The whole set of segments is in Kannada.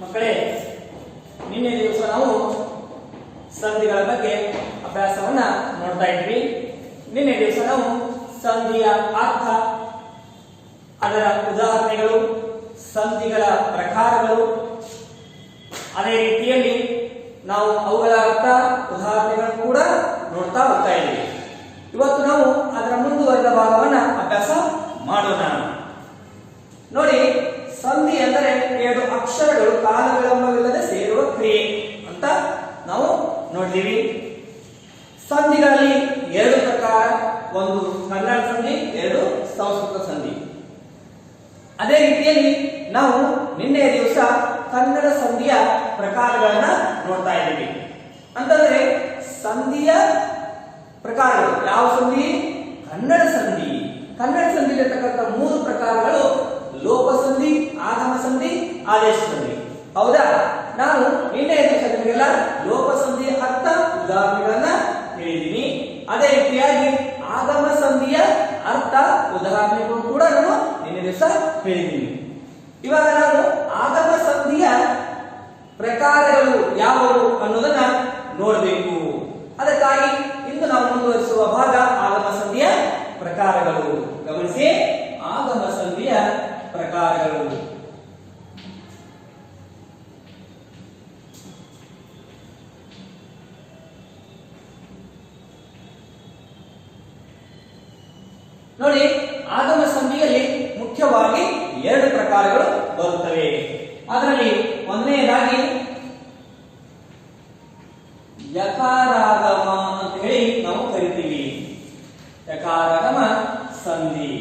ಮಕ್ಕಳೇ, ನಿನ್ನೆ ದಿವಸ ನಾವು ಸಂಧಿಗಳ ಬಗ್ಗೆ ಅಭ್ಯಾಸವನ್ನ ನೋಡ್ತಾ ಇದ್ವಿ. ನಿನ್ನೆ ದಿವಸ ನಾವು ಸಂಧಿಯ ಅರ್ಥ, ಅದರ ಉದಾಹರಣೆಗಳು, ಸಂಧಿಗಳ ಪ್ರಕಾರಗಳು, ಅದೇ ರೀತಿಯಲ್ಲಿ ನಾವು ಅವುಗಳ ಅರ್ಥ ಉದಾಹರಣೆಗಳನ್ನು ಕೂಡ ನೋಡ್ತಾ ಹೋಗ್ತಾ ಇದ್ದೀವಿ. ಇವತ್ತು ನಾವು ಅದರ ಮುಂದುವರೆದ ಭಾಗವನ್ನ ಅಭ್ಯಾಸ ಮಾಡೋಣ. ನೋಡಿ, ಸಂಧಿ ಅಂದರೆ ಎರಡು ಅಕ್ಷರಗಳು ಕಾಲವಿಳಂಬವಿಲ್ಲದೆ ಸೇರುವ ಕ್ರಿಯೆ ಅಂತ ನಾವು ನೋಡ್ತೀವಿ. ಸಂಧಿಗಳಲ್ಲಿ ಎರಡು ಪ್ರಕಾರ, ಒಂದು ಕನ್ನಡ ಸಂಧಿ, ಎರಡು ಸಂಸ್ಕೃತ ಸಂಧಿ. ಅದೇ ರೀತಿಯಲ್ಲಿ ನಾವು ನಿನ್ನೆಯ ದಿವಸ ಕನ್ನಡ ಸಂಧಿಯ ಪ್ರಕಾರಗಳನ್ನ ನೋಡ್ತಾ ಇದ್ದೀವಿ. ಅಂತಂದ್ರೆ ಸಂಧಿಯ ಪ್ರಕಾರಗಳು ಯಾವ ಸಂಧಿ? ಕನ್ನಡ ಸಂಧಿ. ಕನ್ನಡ ಸಂಧಿಯಲ್ಲಿರ್ತಕ್ಕಂಥ ಮೂರು ಪ್ರಕಾರಗಳು ಲೋಪ ಸಂಧಿ, ಆಗಮ ಸಂಧಿ, ಆದೇಶ ಸಂಧಿ. ಹೌದಾ? ನಾನು ನಿನ್ನೆಯ ದಿವಸ ನಿಮಗೆಲ್ಲ ಲೋಪ ಸಂಧಿಯ ಅರ್ಥ ಉದಾಹರಣೆಗಳನ್ನ ಹೇಳಿದ್ದೀನಿ. ಅದೇ ರೀತಿಯಾಗಿ ಆಗಮ ಸಂಧಿಯ ಅರ್ಥ ಉದಾಹರಣೆಗಳು ಕೂಡ ನಾನು ನಿನ್ನೆ ದಿವಸ ಹೇಳಿದ್ದೀನಿ. ಇವಾಗ ನಾವು ಆಗಮ ಸಂಧಿಯ ಪ್ರಕಾರಗಳು ಯಾವುವು ಅನ್ನೋದನ್ನ ನೋಡಬೇಕು. ಅದಕ್ಕಾಗಿ ಇಂದು ನಾವು ಮುಂದುವರಿಸುವ ಭಾಗ ಆಗಮ ಸಂಧಿಯ ಪ್ರಕಾರಗಳು. ಗಮನಿಸಿ, ಆಗಮ ಸಂಧಿಯ ಪ್ರಕಾರಗಳು. ನೋಡಿ, ಆಗಮ ಸಂಧಿಯಲ್ಲಿ ಮುಖ್ಯವಾಗಿ ಎರಡು ಪ್ರಕಾರಗಳು ಬರುತ್ತವೆ. ಅದರಲ್ಲಿ ಒಂದನೆಯದಾಗಿ ಯಕಾರಾಗಮ ಅಂತ ಹೇಳಿ ನಾವು ಕರಿತೀವಿ. ಯಕಾರಾಗಮ ಸಂಧಿ.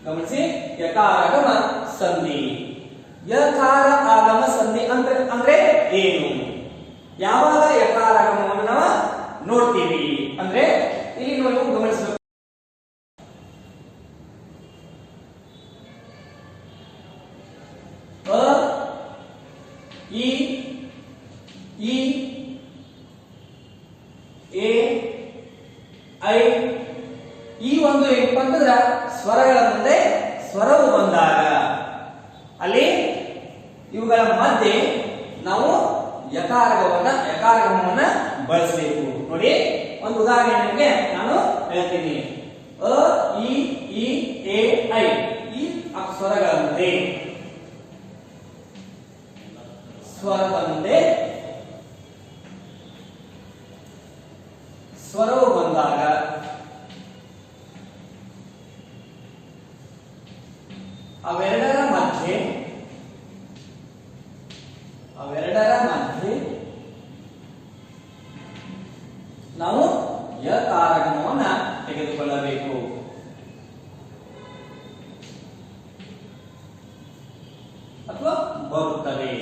ಗಮನಿಸಿ, ಯಕಾರಾಗಮ ಸಂಧಿ. ಯಕಾರ ಆಗಮ ಸಂಧಿ ಅಂದ್ರೆ ಏನು? ಯಾವಾಗ ಯಕಾರಾಗಮವನ್ನು ನಾವು ನೋಡ್ತೀವಿ ಅಂದ್ರೆ ಇಲ್ಲಿ ನೀವು ಗಮನಿಸಬೇಕು. ಇ ಈ ಎ ಐ ಈ ಒಂದು ಏನಪ್ಪ ಅಂತಂದ್ರೆ ಸ್ವರಗಳ ಮುಂದೆ ಸ್ವರವು ಬಂದಾಗ ಅಲ್ಲಿ ಇವುಗಳ ಮಧ್ಯೆ ನಾವು ಯಕಾರಗಮವನ್ನ ಬಳಸಬೇಕು. ನೋಡಿ, ಒಂದು ಉದಾಹರಣೆ ನಿಮಗೆ ನಾನು ಹೇಳ್ತೀನಿ. ಅ ಇ ಎ ಐ ಈ ಸ್ವರಗಳ ಮುಂದೆ ಸ್ವರದ ಮುಂದೆ ಸ್ವರವು ಬಂದಾಗ ಅವೆರಡರ ಮಧ್ಯೆ ನಾವು ಯಕಾರಗಮವನ್ನ ತೆಗೆದುಕೊಳ್ಳಬೇಕು. ಅಥವಾ ಬರುತ್ತವೆ.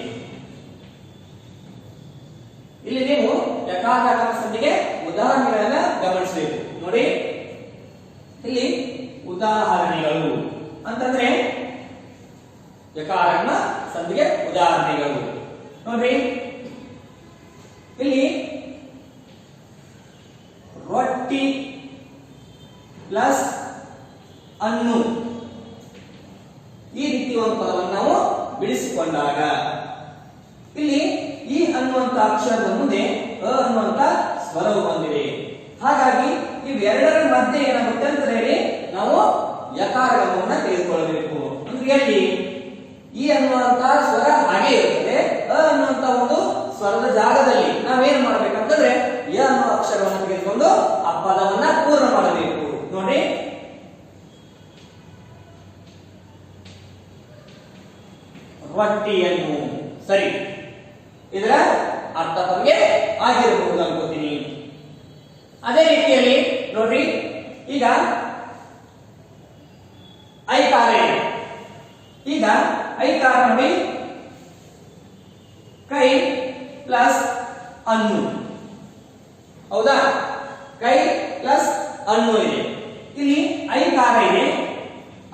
ಇಲ್ಲಿ ನೀವು ಯಕಾರಾಗಮ ಸಂಧಿಗೆ ಉದಾಹರಣೆಗಳನ್ನ ಗಮನಿಸಬೇಕು. ನೋಡಿ, ಇಲ್ಲಿ ಉದಾಹರಣೆಗಳು ಅಂತಂದ್ರೆ ಯಕಾರಾಗಮ ಸಂಧಿಗೆ ಉದಾಹರಣೆಗಳು. ನೋಡ್ರಿ, ಇಲ್ಲಿ ರೊಟ್ಟಿ ಪ್ಲಸ್ ಅನ್ನು ಈ ರೀತಿ ಒಂದು ಪದವನ್ನು ನಾವು ಬಿಡಿಸಿಕೊಂಡಾಗ ಇಲ್ಲಿ ಈ ಅನ್ನುವಂತ ಅಕ್ಷರದ ಮುಂದೆ ಅ ಅನ್ನುವಂತ ಸ್ವರವು ಬಂದಿದೆ. ಹಾಗಾಗಿ ಇವೆರಡರ ಮಧ್ಯೆ ಏನಾಗುತ್ತೆ ಅಂತ ಹೇಳಿ ನಾವು ಯಕಾರಗಮವನ್ನ ತೆಗೆದುಕೊಳ್ಳಬೇಕು. ಅಂದ್ರೆ ಎಲ್ಲಿ ಈ ಅನ್ನುವಂತ ಸ್ವರ ಹಾಗೆ ಇರುತ್ತದೆ, ಅ ಅನ್ನುವಂತ ಒಂದು ಸ್ವರದ ಜಾಗದಲ್ಲಿ ನಾವೇನ್ ಮಾಡ್ಬೇಕಂತಂದ್ರೆ ಯ ಅನ್ನುವ ಅಕ್ಷರವನ್ನು ತೆಗೆದುಕೊಂಡು ಆ ಪದವನ್ನ ಪೂರ್ಣ ಮಾಡಬೇಕು. ನೋಡಿ, ರೊಟ್ಟಿಯನ್ನು. ಸರಿ, ಇದರ ಅರ್ಥ ತಮಗೆ ಆಗಿರಬಹುದು ಅನ್ಕೋತೀನಿ. ಅದೇ ರೀತಿಯಲ್ಲಿ ನೋಡ್ರಿ, ಈಗ ಐಕಾರ ಇದೆ. ಈಗ ಐಕಾರ ನೋಡಿ, ಕೈ ಪ್ಲಸ್ ಅನ್ನು. ಹೌದಾ? ಕೈ ಪ್ಲಸ್ ಅನ್ನು ಇದೆ. ಇಲ್ಲಿ ಐಕಾರ ಇದೆ,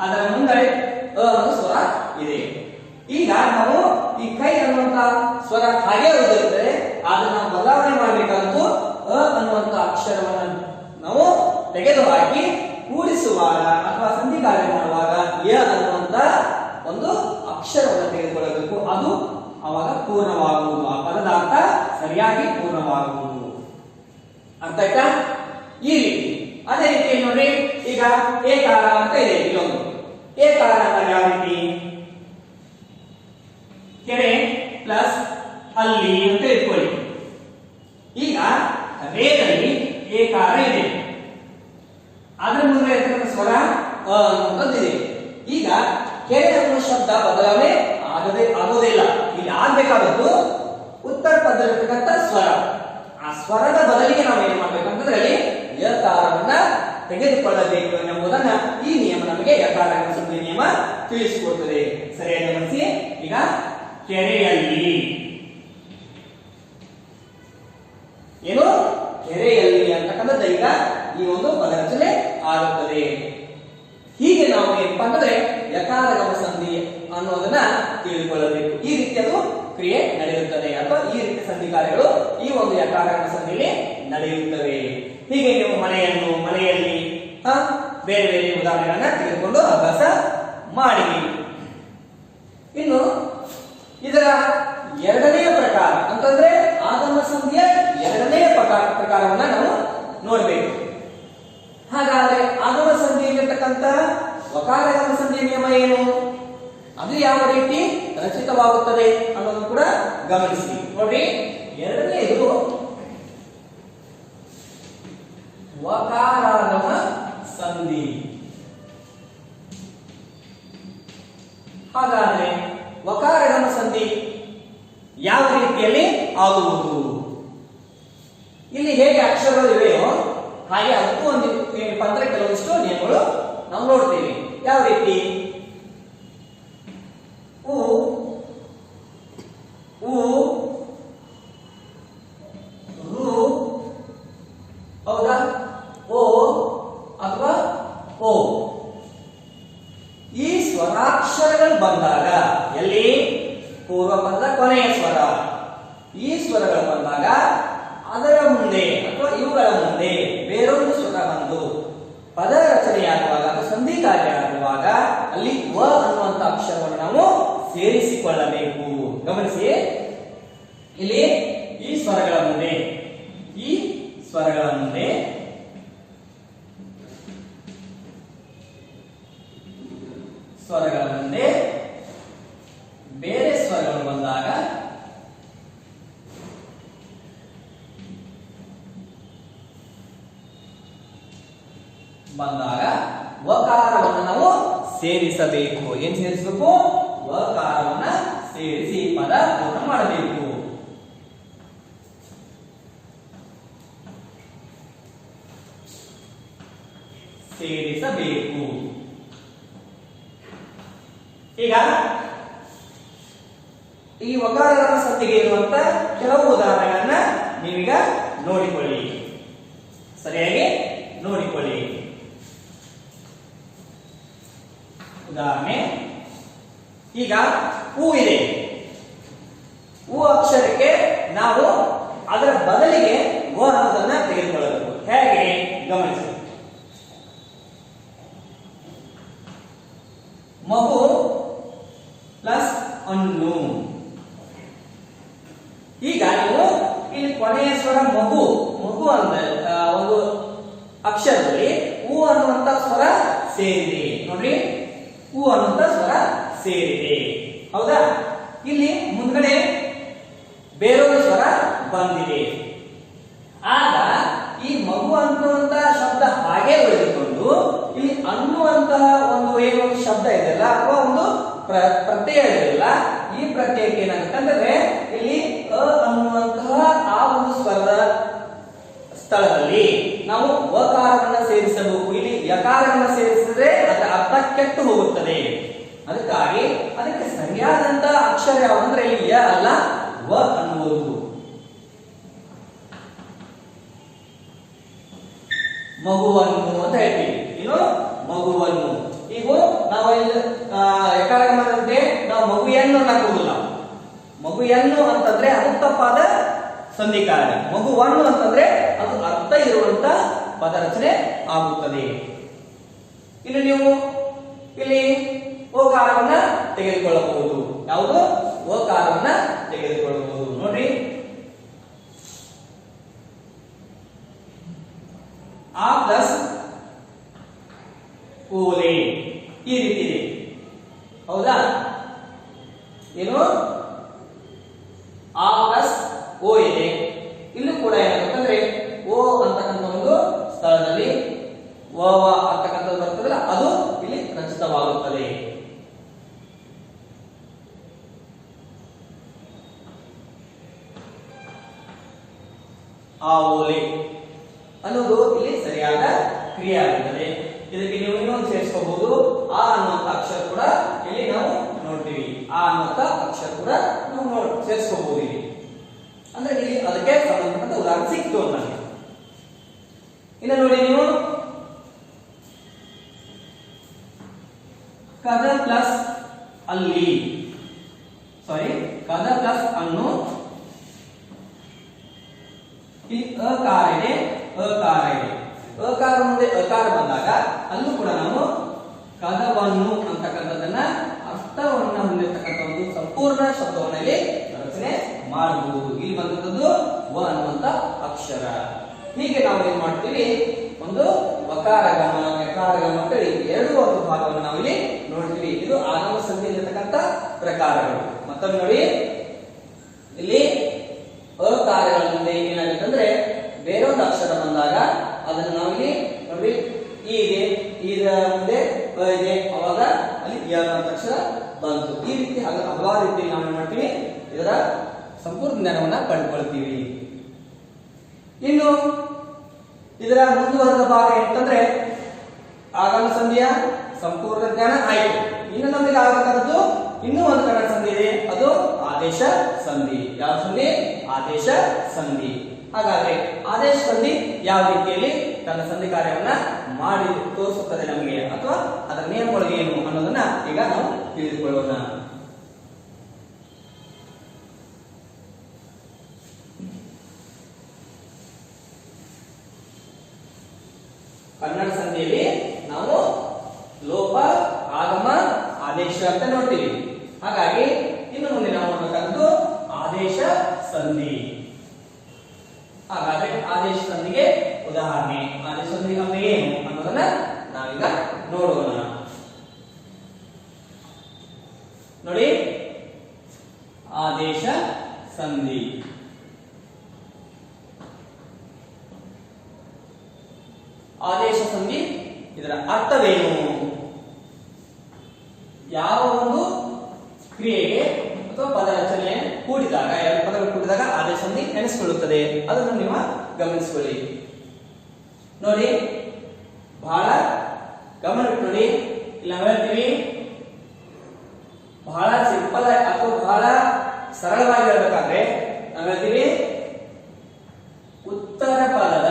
ಅದರ ಮುಂದೆ ಅ ಅನ್ನೋ ಸ್ವರ ಇದೆ. ಈಗ ನಾವು ಈ ಕೈ ಅನ್ನುವಂತ ಸ್ವರ ಹಾಗೆ ಉಳಿದಿರುತ್ತದೆ, ಅದನ್ನ ಬದಲಾವಣೆ ಮಾಡಬೇಕಂತೂ ಅ ಅನ್ನುವಂತ ಅಕ್ಷರವನ್ನು ನಾವು ತೆಗೆದುಹಾಕಿ ಕೂಡಿಸುವಾಗ ಅಥವಾ ಸಂಧಿ ಕಾರ್ಯ ಮಾಡುವಾಗ ಯ ಅನ್ನುವಂತ ಒಂದು ಅಕ್ಷರವನ್ನು ತೆಗೆದುಕೊಳ್ಳಬೇಕು. ಅದು ಅವಾಗ ಪೂರ್ಣವಾಗುವುದು, ಆ ಪದದ ಅರ್ಥ ಸರಿಯಾಗಿ ಪೂರ್ಣವಾಗುವುದು. ಅರ್ಥ ಆಯ್ತಾ? ಈ ರೀತಿ ಅದೇ ರೀತಿ ನೋಡ್ರಿ, ಈಗ ಏಕಾರ ಅಂತ ಇದೆ ಇಲ್ಲೊಂದು. ಏಕಾರ ಅಂದ್ರೆ ಯಾವ ರೀತಿ? ಕೆರೆ ಪ್ಲಸ್ ಅಲ್ಲಿ ಅಂತ ಇಟ್ಕೊಳ್ಳಿ. ಈಗ ರೇದಲ್ಲಿ ಏಕಾರ ಇದೆ, ಅದ್ರ ಮುಂದೆ ಇರ್ತಕ್ಕಂಥ ಸ್ವರ ಅ ಅನ್ನುವಂಥದ್ದಿದೆ. ಈಗ ಕೆರೆ ಅನ್ನುವ ಶಬ್ದ ಬದಲಾವಣೆ ಆಗೋದೇ ಇಲ್ಲ. ಇಲ್ಲಿ ಆಗ್ಬೇಕಾದದ್ದು ಉತ್ತರ ಪದದಲ್ಲಿರ್ತಕ್ಕಂಥ ಸ್ವರ. ಆ ಸ್ವರದ ಬದಲಿಗೆ ನಾವು ಏನ್ ಮಾಡ್ಬೇಕಂತಂದ್ರೆ ಅಲ್ಲಿ ಯಕಾರವನ್ನ ತೆಗೆದುಕೊಳ್ಳಬೇಕು ಎಂಬುದನ್ನ ಈ ನಿಯಮ ನಮಗೆ ಯಕಾರ ಸಂಧಿ ನಿಯಮ ತಿಳಿಸಿಕೊಡುತ್ತದೆ. ಸರಿಯಾಗಿ ಗಮನಿಸಿ. ಈಗ ಕೆರೆಯಲ್ಲಿ ಏನು? ಕೆರೆಯಲ್ಲಿ ಅಂತಕ್ಕಂಥದ್ದು ಈಗ ಈ ಒಂದು ಪದರಚನೆ ಆಗುತ್ತದೆ. ಹೀಗೆ ನಾವು ಏನಪ್ಪಾ ಅಂತಂದ್ರೆ ಯಕಾರ ಗಮ ಸಂಧಿ ಅನ್ನೋದನ್ನ ತಿಳಿದುಕೊಳ್ಳಬೇಕು. ಈ ರೀತಿ ಅದು ಕ್ರಿಯೆ ನಡೆಯುತ್ತದೆ, ಅಥವಾ ಈ ರೀತಿ ಸಂಧಿ ಕಾರ್ಯಗಳು ಈ ಒಂದು ಯಕಾರ ಗಮ ಸಂಧಿಯಲ್ಲಿ ನಡೆಯುತ್ತವೆ. ಹೀಗೆ ನೀವು ಮನೆಯನ್ನು, ಮನೆಯಲ್ಲಿ ಬೇರೆ ಬೇರೆ ಉದಾಹರಣೆಗಳನ್ನ ತೆಗೆದುಕೊಂಡು ಅಭ್ಯಾಸ ಮಾಡಿ. ಇನ್ನು ಇದರ ಎರಡನೆಯ ಪ್ರಕಾರ ಅಂತಂದ್ರೆ ಆಗಮ ಸಂಧಿಯ ಎರಡನೆಯ ಪ್ರಕಾರವನ್ನ ನಾವು ನೋಡಬೇಕು. ಹಾಗಾದ್ರೆ ಆಗಮ ಸಂಧಿಯಲ್ಲಿರ್ತಕ್ಕಂಥ ವಕಾರಗಮ ಸಂಧಿ ನಿಯಮ ಏನು? ಅದು ಯಾವ ರೀತಿ ರಚಿತವಾಗುತ್ತದೆ ಅನ್ನೋದನ್ನು ಕೂಡ ಗಮನಿಸಿ. ನೋಡ್ರಿ, ಎರಡನೆಯದು ವಕಾರಾಗಮ ಸಂಧಿ. ಹಾಗಾದ್ರೆ ವಕಾರಗಮ ಸಂಧಿ ಯಾವ ರೀತಿಯಲ್ಲಿ ಆಗುವುದು? ಇಲ್ಲಿ ಹೇಗೆ ಅಕ್ಷರಗಳು ಇವೆಯೋ ಹಾಗೆ ಅದಕ್ಕೂ ಒಂದು ಏನಪ್ಪಾ ಅಂದ್ರೆ ಕೆಲವೊಂದಿಷ್ಟು ನಿಯಮಗಳು ನಾವು ನೋಡ್ತೀವಿ. ಯಾವ ರೀತಿ? ಉ ಉ ರು, ಹೌದಾ? ಓ ಅಥವಾ ಓ, ಈ ಸ್ವರಾಕ್ಷರಗಳು ಬಂದಾಗ ಎಲ್ಲಿ? ಪೂರ್ವ ಪದದ ಕೊನೆಯ ಸ್ವರ. ಈ ಸ್ವರಗಳು ಬಂದಾಗ ಅದರ ಮುಂದೆ ಅಥವಾ ಇವುಗಳ ಮುಂದೆ ಬೇರೊಂದು ಸ್ವರ ಬಂದು ಪದ ರಚನೆಯಾಗುವಾಗ ಅಥವಾ ಸಂಧಿ ಕಾರ್ಯ ಆಗುವಾಗ ಅಲ್ಲಿ ವ ಅನ್ನುವಂತ ಅಕ್ಷರವನ್ನು ನಾವು ಸೇರಿಸಿಕೊಳ್ಳಬೇಕು. ಗಮನಿಸಿ, ಇಲ್ಲಿ ಈ ಸ್ವರಗಳ ಮುಂದೆ ಬೇರೆ ಸ್ವರಗಳು ಬಂದಾಗ ವಕಾರವನ್ನು ನಾವು ಸೇರಿಸಬೇಕು. ಏನ್ ಸೇರಿಸಬೇಕು? ವಕಾರವನ್ನ ಸೇರಿಸಿ ಪದ ಪೂರ್ಣ ಮಾಡಬೇಕು. ಸೇರಿಸಬೇಕು. ಈಗ ಈ ವಕಾರಗಮ ಸಂಧಿಗೆ ಇರುವಂತ ಕೆಲವು ಉದಾಹರಣೆಗಳನ್ನ ನೀವೀಗ ನೋಡಿಕೊಳ್ಳಿ, ಸರಿಯಾಗಿ ನೋಡಿಕೊಳ್ಳಿ. ಉದಾಹರಣೆ, ಈಗ ಹೂ ಇದೆ. ಹೂ ಅಕ್ಷರಕ್ಕೆ ನಾವು ಅದರ ಬದಲಿಗೆ ವ ಅನ್ನೋದನ್ನ ತೆಗೆದುಕೊಳ್ಳಬೇಕು. ಹೇಗೆ? ಗಮನಿಸಿ. ಮಗು ಪ್ಲಸ್ ಹಣ್ಣು. ಈಗ ನೀವು ಇಲ್ಲಿ ಕೊನೆಯ ಸ್ವರ ಮಗು ಅಂತ ಒಂದು ಅಕ್ಷರದಲ್ಲಿ ಹೂ ಅನ್ನುವಂತ ಸ್ವರ ಸೇರಿದೆ. ನೋಡ್ರಿ, ಹೂ ಅನ್ನುವಂತ ಸ್ವರ ಸೇರಿದೆ, ಹೌದಾ? ಇಲ್ಲಿ ಮುಂದ್ಗಡೆ ಬೇರೊಂದು ಸ್ವರ ಬಂದಿದೆ. ಆಗ ಈ ಮಗು ಅನ್ನುವಂತ ಶಬ್ದ ಹಾಗೆ ಉಳಿದುಕೊಂಡು ಇಲ್ಲಿ ಅನ್ನುವಂತಹ ಒಂದು ಏನು ಶಬ್ದ ಇದೆಯಲ್ಲ ಅಥವಾ ಒಂದು ಪ್ರತ್ಯಯ ಇದೆಯಲ್ಲ, ಈ ಪ್ರತ್ಯಯಕ್ಕೆ ಏನಾಗುತ್ತೆ ಅಂದ್ರೆ ಇಲ್ಲಿ ಅ ಅನ್ನುವಂತಹ ಆ ಒಂದು ಸ್ವರದ ಸ್ಥಳದಲ್ಲಿ ನಾವು ವಕಾರವನ್ನ ಸೇರಿಸಬೇಕು. ಇಲ್ಲಿ ಯಕಾರವನ್ನ ಸೇರಿಸಿದ್ರೆ ಅದರ ಅರ್ಥ ಕೆಟ್ಟು ಹೋಗುತ್ತದೆ. ಅದಕ್ಕಾಗಿ ಅದಕ್ಕೆ ಸರಿಯಾದಂತ ಅಕ್ಷರ ಯಾವಂದ್ರೆ ಇಲ್ಲಿ ಯ ಅಲ್ಲ, ವ ಅನ್ನುವುದು. ಮಗುವನ್ನು ಅಂತ ಹೇಳ್ತೀವಿ. ಏನು? ಮಗುವನ್ನು. ಈಗ ನಾವು ಯಕಾರಗಮನಂತೆ ನಾವು ಮಗುಯನ್ನು ಹಾಕುವುದಿಲ್ಲ. ಮಗುಯನ್ನು ಅಂತಂದ್ರೆ ಅದು ತಪ್ಪಾದ ಸಂಧಿಕಾರ್ಯ. ಮಗುವನ್ನು ಅಂತಂದ್ರೆ ಅದು ಅರ್ಥ ಇರುವಂತ ಪದ ರಚನೆ ಆಗುತ್ತದೆ. ಇನ್ನು ನೀವು ಇಲ್ಲಿ ಓಕಾರವನ್ನ ತೆಗೆದುಕೊಳ್ಳಬಹುದು. ಯಾವುದು? ಓಕಾರವನ್ನ ತೆಗೆದುಕೊಳ್ಳಬಹುದು. ನೋಡ್ರಿ, ಆ ಪ್ಲಸ್ ಓಲೆ ಈ ರೀತಿ ಇದೆ. ಹೌದಾ? ಏನು ಆ ಪ್ಲಸ್ ಓ ಇದೆ. ಇಲ್ಲೂ ಕೂಡ ಏನಾಗುತ್ತಂದ್ರೆ ಓ ಅಂತಕ್ಕಂಥ ಒಂದು ಸ್ಥಳದಲ್ಲಿ ವ ಅಂತಕ್ಕಂಥದ್ದು ಬರ್ತದಲ್ಲ, ಅದು ಇಲ್ಲಿ ರಚಿತವಾಗುತ್ತದೆ. ಆ ಓಲೆ ಅನ್ನೋದು ಇಲ್ಲಿ ಸರಿಯಾದ ಕ್ರಿಯೆ ಆಗುತ್ತದೆ. ಇದಕ್ಕೆ ನೀವು ಇನ್ನೊಂದು ಸೇರಿಸಬಹುದು, ಆ ಅನ್ನುವಂಥ ಅಕ್ಷರ ಕೂಡ ಇಲ್ಲಿ ನಾವು ನೋಡ್ತೀವಿ. ಆ ಅನ್ನುವಂಥ ಅಕ್ಷರ ಕೂಡ ನಾವು ಸೇರಿಸಬಹುದು ಇಲ್ಲಿ. ಅಂದ್ರೆ ಇಲ್ಲಿ ಅದಕ್ಕೆ ಸಂಬಂಧಪಟ್ಟ ಉದಾಹರಣೆ ಸಿಕ್ತು ಅಂತ. ಇನ್ನು ನೋಡಿ, ನೀವು ಕದ ಪ್ಲಸ್ ಅಲ್ಲಿ, ಸಾರಿ ಕದ ಪ್ಲಸ್ ಅನ್ನು, ಇಲ್ಲಿ ಅಕಾರ ಇದೆ, ಅಕಾರ ಇದೆ. ಅಕಾರ ಮುಂದೆ ಅಕಾರ ಬಂದಾಗ ಅಲ್ಲೂ ಕೂಡ ನಾವು ಕದವನ್ನು ಅಂತಕ್ಕಂಥದ್ದನ್ನ ಅರ್ಥವನ್ನ ಹೊಂದಿರತಕ್ಕಂಥ ಒಂದು ಸಂಪೂರ್ಣ ಶಬ್ದವನ್ನ ಇಲ್ಲಿ ರಚನೆ ಮಾಡಬಹುದು. ಇಲ್ಲಿ ಬಂದಂಥದ್ದು ವ ಅನ್ನುವಂತ ಅಕ್ಷರ. ಹೀಗೆ ನಾವು ಏನ್ ಮಾಡ್ತೀವಿ, ಒಂದು ವಕಾರಗಮ ಯಕಾರಗಮ ಅಂತೇಳಿ ಎರಡು ಒಂದು ಭಾಗವನ್ನು ನಾವು ಇಲ್ಲಿ ನೋಡ್ತೀವಿ. ಇದು ಆಗಮ ಸಂಧಿಯಲ್ಲಿರತಕ್ಕಂಥ ಪ್ರಕಾರಗಳು. ಮತ್ತೊಮ್ಮೆ ನೋಡಿ, ಇಲ್ಲಿ ಅಕಾರಗಳ ಮುಂದೆ ಏನಾಗುತ್ತೆ ಅಂದ್ರೆ ಬೇರೊಂದು ಅಕ್ಷರ ಬಂದಾಗ ಅದನ್ನು ನಾವಿಲ್ಲಿ ನೋಡಿ, ಈ ಇದೆ, ಇದರ ಮುಂದೆ ಅ ಇದೆ, ಅವಾಗ ಅಲ್ಲಿ ಯ ಅಂತ ಅಕ್ಷರ ಬಂತು. ಈ ರೀತಿ ಹಲವಾರು ರೀತಿ ನಾವು ಏನ್ ಮಾಡ್ತೀವಿ, ಇದರ ಸಂಪೂರ್ಣ ಜ್ಞಾನವನ್ನ ಪಡ್ಕೊಳ್ತೀವಿ. ಇನ್ನು ಇದರ ಮುಂದುವರೆದ ಭಾಗ ಏನಂತಂದ್ರೆ ಆಗಮ ಸಂಧಿಯ ಸಂಪೂರ್ಣ ಜ್ಞಾನ ಆಯಿತು. ಇನ್ನು ನಮಗೆ ಆಗಬೇಕಾದದ್ದು ಇನ್ನೂ ಒಂದು ಕನ್ನಡ ಸಂಧಿ ಇದೆ, ಅದು ಆದೇಶ ಸಂಧಿ. ಯಾವ ಸಂಧಿ? ಆದೇಶ ಸಂಧಿ. ಹಾಗಾದ್ರೆ ಆದೇಶ ಸಂಧಿ ಯಾವ ರೀತಿಯಲ್ಲಿ ತನ್ನ ಸಂಧಿ ಕಾರ್ಯವನ್ನ ಮಾಡಿ ತೋರಿಸುತ್ತದೆ ನಮಗೆ, ಅಥವಾ ಅದರ ನಿಯಮಗಳು ಏನು ಅನ್ನೋದನ್ನ ಈಗ ನಾವು ತಿಳಿದುಕೊಳ್ಳೋಣ. ಕನ್ನಡ ಸಂಧಿಯಲ್ಲಿ ನಾವು ಲೋಪ, ಆಗಮ, ಆದೇಶ ಅಂತ ನೋಡ್ತೀವಿ. ಹಾಗಾಗಿ ಇನ್ನು ಮುಂದೆ ನಾವು ನೋಡಬೇಕಾದ್ದು ಆದೇಶ ಸಂಧಿ. ಹಾಗಾದ್ರೆ ಆದೇಶ ಸಂಧಿಗೆ ಉದಾಹರಣೆ, ಆದೇಶ ಸಂಧಿ ಅಂದ್ರೆ ಏನು ಅನ್ನೋದನ್ನ ನಾವೀಗ ನೋಡೋಣ. ನೋಡಿ, ಆದೇಶ ಸಂಧಿ. ಆದೇಶ ಸಂಧಿ ಇದರ ಅರ್ಥವೇನು? ಯಾವ ಒಂದು ಕ್ರಿಯೆಗೆ ಅಥವಾ ಪದ ರಚನೆ ಕೂಡಿದಾಗ, ಎರಡು ಪದಗಳು ಕೂಡಿದಾಗ ಆದೇಶ ಸಂಧಿ ನೆನೆಸಿಕೊಳ್ಳುತ್ತದೆ. ಅದನ್ನು ನೀವು ಗಮನಿಸಿಕೊಳ್ಳಿ. ನೋಡಿ, ಬಹಳ ಗಮನ ನೋಡಿ, ಇಲ್ಲಿ ನಾವು ಹೇಳ್ತೀವಿ, ಬಹಳ ಸಿಂಪಲ್ ಅಥವಾ ಬಹಳ ಸರಳವಾಗಿ ಹೇಳ್ಬೇಕಾದ್ರೆ ನಾವು ಹೇಳ್ತೀವಿ, ಉತ್ತರ ಪದದ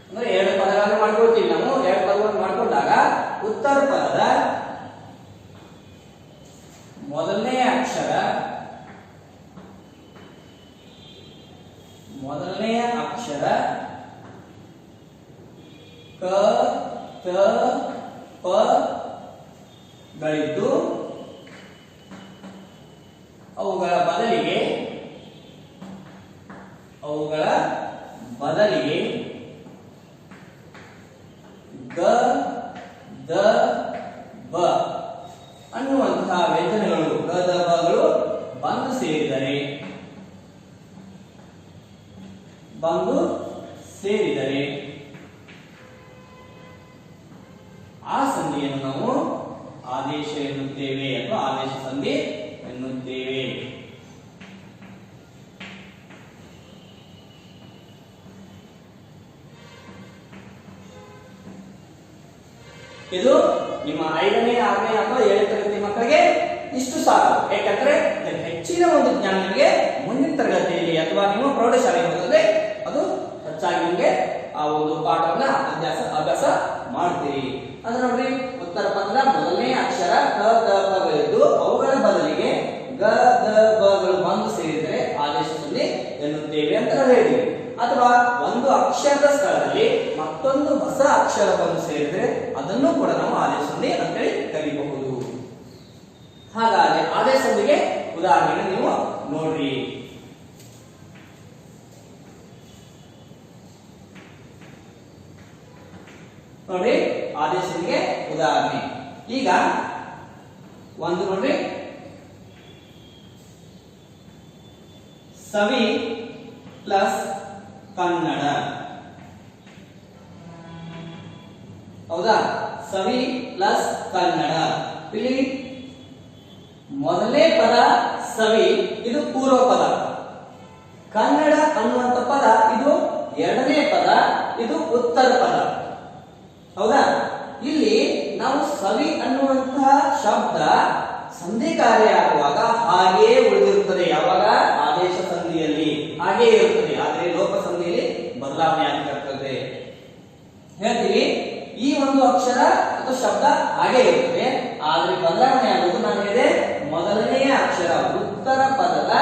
ಅಂದ್ರೆ ಎರಡು ಪದಗಳನ್ನು ಮಾಡ್ಕೊಳ್ತೀವಿ ನಾವು. ಎರಡು ಪದಗಳನ್ನು ಮಾಡ್ಕೊಂಡಾಗ ಉತ್ತರ ಪದದ ಮೊದಲನೇ ಅಕ್ಷರ ಕ, ತ, ಪ ಗಳಿದ್ದು ಅವುಗಳ ಬದಲಿಗೆ ಗ, ದ, ಬ ಅನ್ನುವಂತಹ ವ್ಯಂಜನಗಳು, ಗ, ದ, ಬಗಳು ಬಂದು ಸೇರಿದರೆ ಆ ಸಂಧಿಯನ್ನು ನಾವು ಆದೇಶ ಎನ್ನುತ್ತೇವೆ ಅಥವಾ ಆದೇಶ ಸಂಧಿ ಎನ್ನುತ್ತೇವೆ. ಇದು ನಿಮ್ಮ 5ನೇ, 6ನೇ ಅಥವಾ 7ನೇ ತರಗತಿ ಮಕ್ಕಳಿಗೆ ಇಷ್ಟು ಸಾಕು. ಯಾಕಂದ್ರೆ ಹೆಚ್ಚಿನ ಒಂದು ಜ್ಞಾನ ನಿಮಗೆ ಮುಂದಿನ ತರಗತಿಯಲ್ಲಿ ಅಥವಾ ನಿಮ್ಮ ಪ್ರೌಢಶಾಲೆಗೆ ಹೋದರೆ ಅದು ಹೆಚ್ಚಾಗಿ ನಿಮಗೆ ಆ ಒಂದು ಪಾಠವನ್ನ ಅಭ್ಯಾಸ ಮಾಡ್ತೀರಿ. ಅಂದ್ರೆ ನೋಡ್ರಿ, ಉತ್ತರ ಪದದ ಮೊದಲನೇ ಅಕ್ಷರ ಕ, ತ, ಪ ಗಳಿದ್ದು ಅವುಗಳ ಬದಲಿಗೆ ಗ, ದ, ಬ ಗಳು ಬಂದು ಸೇರಿದರೆ ಆದೇಶ ಸಂಧಿ ಎನ್ನುತ್ತೇವೆ ಅಂತ ನಾವು ಹೇಳಿದ್ವಿ. ಅಥವಾ ಒಂದು ಅಕ್ಷರದ ಸ್ಥಳದಲ್ಲಿ ಮತ್ತೊಂದು ಹೊಸ ಅಕ್ಷರ ಬಂದು ಸೇರಿದರೆ ಅದನ್ನು ಕೂಡ ನಾವು ಆದೇಶ ಸಂಧಿ ಅಂತೇಳಿ ಕರೀಬಹುದು. ಹಾಗಾದ್ರೆ ಆದೇಶ ಸಂಧಿಗೆ ಉದಾಹರಣೆ ನೀವು ನೋಡ್ರಿ. ನೋಡ್ರಿ ಆದೇಶ ಸಂಧಿಗೆ ಉದಾಹರಣೆ. ಈಗ ಒಂದು ನೋಡ್ರಿ, ಸವಿ ಪ್ಲಸ್ ಕನ್ನಡ. ಹೌದಾ? ಸವಿ ಪ್ಲಸ್ ಕನ್ನಡ. ಇಲ್ಲಿ ಮೊದಲನೇ ಪದ ಸವಿ, ಇದು ಪೂರ್ವ ಪದ. ಕನ್ನಡ ಅನ್ನುವಂಥ ಪದ ಇದು ಎರಡನೇ ಪದ, ಇದು ಉತ್ತರ ಪದ. ಹೌದಾ? ಇಲ್ಲಿ ನಾವು ಸವಿ ಅನ್ನುವಂತಹ ಶಬ್ದ ಸಂಧಿಕಾರಿಯಾಗುವಾಗ ಹಾಗೆಯೇ ಉಳಿದಿರುತ್ತದೆ. ಯಾವಾಗ? ಆದೇಶ ಸಂಧಿಯಲ್ಲಿ ಹಾಗೆಯೇ ಇರುತ್ತದೆ. ಆದರೆ ಲೋಪ ಸಂಧಿಯಲ್ಲಿ ಬದಲಾವಣೆ ಆಗ್ತಿರ್ತದೆ. ಹೇಳ್ತೀವಿ, ಈ ಒಂದು ಅಕ್ಷರ ಅಥವಾ ಶಬ್ದ ಹಾಗೆ ಇರುತ್ತದೆ, ಆದ್ರೆ ಬದಲಾವಣೆ ಆಗುವುದು ನಾನು ಹೇಳಿದೆ ಮೊದಲನೆಯ ಅಕ್ಷರ, ಉತ್ತರ ಪದದ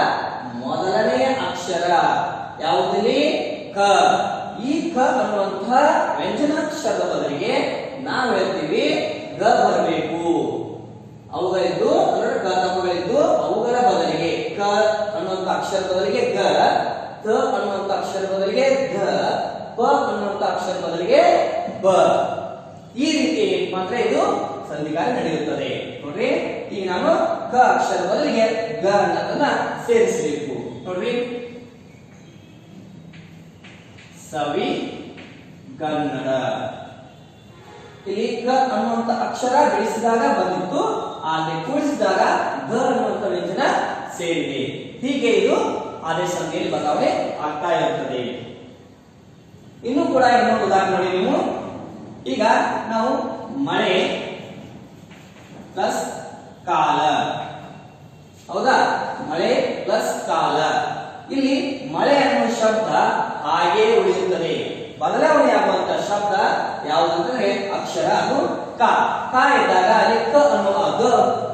ಮೊದಲನೆಯ ಅಕ್ಷರ ಯಾವುದಿಲ್ಲಿ? ಕ. ಈ ಕ ಅನ್ನುವಂತಹ ವ್ಯಂಜನಾಕ್ಷರದ ಬದಲಿಗೆ ನಾವು ಹೇಳ್ತೀವಿ ಗ ಬರಬೇಕು. ಅವುಗಳಿದ್ದು ಅಂದ್ರೆ ಕ ತಪ್ಪುಗಳಿದ್ದು ಅವುಗಳ ಬದಲಿಗೆ ಕ ಅನ್ನುವಂಥ ಅಕ್ಷರ ಬದಲಿಗೆ ಗ, ತ ಅನ್ನುವಂಥ ಅಕ್ಷರ ಬದಲಿಗೆ ಧ, ಪ ಅನ್ನುವಂಥ ಅಕ್ಷರ ಬದಲಿಗೆ ಬ. ಈ ರೀತಿ ಮಾತ್ರ ಇದು ಸಂಧಿಕಾರ್ಯ ನಡೆಯುತ್ತದೆ. ನೋಡ್ರಿ, ಈಗ ನಾನು ಕ ಅಕ್ಷರ ಬದಲಿಗೆ ಗ ಅನ್ನೋದನ್ನ ಸೇರಿಸಬೇಕು. ನೋಡ್ರಿ, ಸವಿ ಕನ್ನಡ. ಇಲ್ಲಿ ಕ ಅನ್ನುವಂಥ ಅಕ್ಷರ ಬಿಡಿಸಿದಾಗ ಬಂದಿತ್ತು, ಆದರೆ ಕೂಡಿಸಿದಾಗ ಗ ಅನ್ನುವಂಥ ವ್ಯಂಜನ ಸೇರಿದೆ. ಹೀಗೆ ಇದು ಆದೇಶ ಸಂಧಿಯಲ್ಲಿ ಬದಲಾವಣೆ ಆಗ್ತಾ ಇರುತ್ತದೆ. ಇನ್ನು ಕೂಡ ಇನ್ನೊಂದು ಉದಾಹರಣೆ ನೋಡಿ ನೀವು. ಈಗ ನಾವು ಮಳೆ ಪ್ಲಸ್ ಕಾಲ. ಹೌದಾ? ಮಳೆ ಪ್ಲಸ್ ಕಾಲ. ಇಲ್ಲಿ ಮಳೆ ಅನ್ನುವ ಶಬ್ದ ಹಾಗೆ ಉಳಿಯುತ್ತದೆ. ಬದಲಾವಣೆ ಆಗುವಂತ ಶಬ್ದ ಯಾವುದಂದ್ರೆ ಅಕ್ಷರ, ಅದು ಕ. ಕ ಇದ್ದಾಗ ಅಲ್ಲಿ ಕ ಅನ್ನುವ ಗ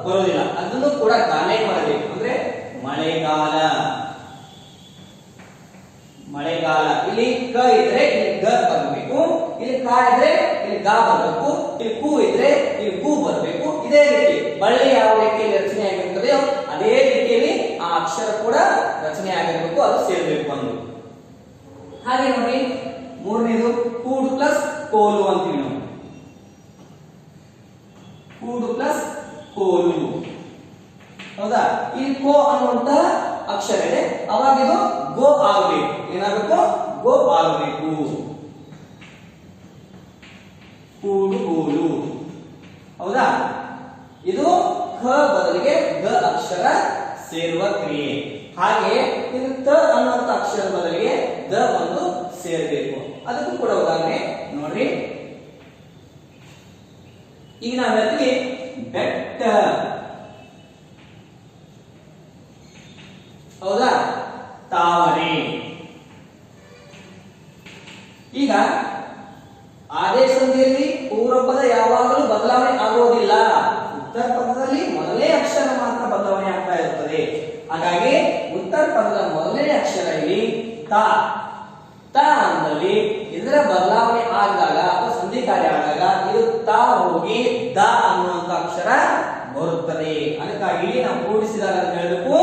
ಬರೋದಿಲ್ಲ, ಅದನ್ನು ಕೂಡ ಗಾನೆ ಮಾಡಬೇಕು. ಅಂದ್ರೆ ಮಳೆಗಾಲ, ಮಳೆಗಾಲ. ಇಲ್ಲಿ ಕ ಇದ್ರೆ ಇಲ್ಲಿ ಗ ಬರಬೇಕು, ಇಲ್ಲಿ ಕ ಇದ್ರೆ ಇಲ್ಲಿ ಗ ಬರಬೇಕು, ಇಲ್ಲಿ ಕು ಇದ್ರೆ ಇಲ್ಲಿ ಕು ಬರಬೇಕು. ಇದೇ ರೀತಿ ಬಳ್ಳಿ ಯಾವ ರೀತಿಯಲ್ಲಿ ರಚನೆ ಆಗಿರುತ್ತದೆಯೋ ಅದೇ ರೀತಿಯಲ್ಲಿ ಆ ಅಕ್ಷರ ಕೂಡ ರಚನೆ ಆಗಿರಬೇಕು, ಅದು ಸೇರಬೇಕು ಅಂದು. ಹಾಗೆ ನೋಡಿ, ಮೂರನೇದು ಕೂಡು ಪ್ಲಸ್ ಕೋಲು ಅಂತೀವಿ ನಾವು. ಕೂಡು ಪ್ಲಸ್ ಕೋಲು. ಹೌದಾ? ಇಲ್ಲಿ ಕೋ ಅನ್ನುವಂತ ಅಕ್ಷರ ಇದೆ, ಅವಾಗ ಇದು ಗೋ ಆಗಬೇಕು. ಏನಾಗಬೇಕು? ಗೋ ಆಗಬೇಕು. ಕೂಡು ಗೋಲು. ಹೌದಾ? ಇದು ಖ ಬದಲಿಗೆ ಗ ಅಕ್ಷರ ಸೇರುವ ಕ್ರಿಯೆ. ಹಾಗೆ ಇದು ತ ಅನ್ನುವಂತ ಅಕ್ಷರ ಬದಲಿಗೆ ದ ಒಂದು ಸೇರಬೇಕು. ಅದಕ್ಕೂ ಕೂಡ ಉದಾಹರಣೆ ನೋಡ್ರಿ. ಈಗ ನಾವು ಹೇಳ್ತೀವಿ ಬೆಟ್ಟ. ಹೌದಾ? ತಾವರೆ. ಈಗ ಆದೇಶ ಸಂಧಿಯಲ್ಲಿ ಪೂರ್ವ ಪದ ಯಾವಾಗಲೂ ಬದಲಾವಣೆ ಆಗುವುದಿಲ್ಲ. ಉತ್ತರ ಪದದಲ್ಲಿ ಮೊದಲನೇ ಅಕ್ಷರ ಮಾತ್ರ ಬದಲಾವಣೆ ಆಗ್ತಾ ಇರುತ್ತದೆ. ಹಾಗಾಗಿ ಉತ್ತರ ಪದದ ಮೊದಲನೇ ಅಕ್ಷರ ಇಲ್ಲಿ ತ. ತ ಅಂದಲ್ಲಿ ಇದರ ಬದಲಾವಣೆ ಆದಾಗ ಅಥವಾ ಸಂಧಿ ಕಾರ್ಯ ಆದಾಗ ಇದು ತ ಹೋಗಿ ದ ಅನ್ನುವಂತ ಅಕ್ಷರ ಬರುತ್ತದೆ. ಅದಕ್ಕಾಗಿ ನಾವು ಕೂಡಿಸಿದಾಗ ಅಂತ ಹೇಳಬೇಕು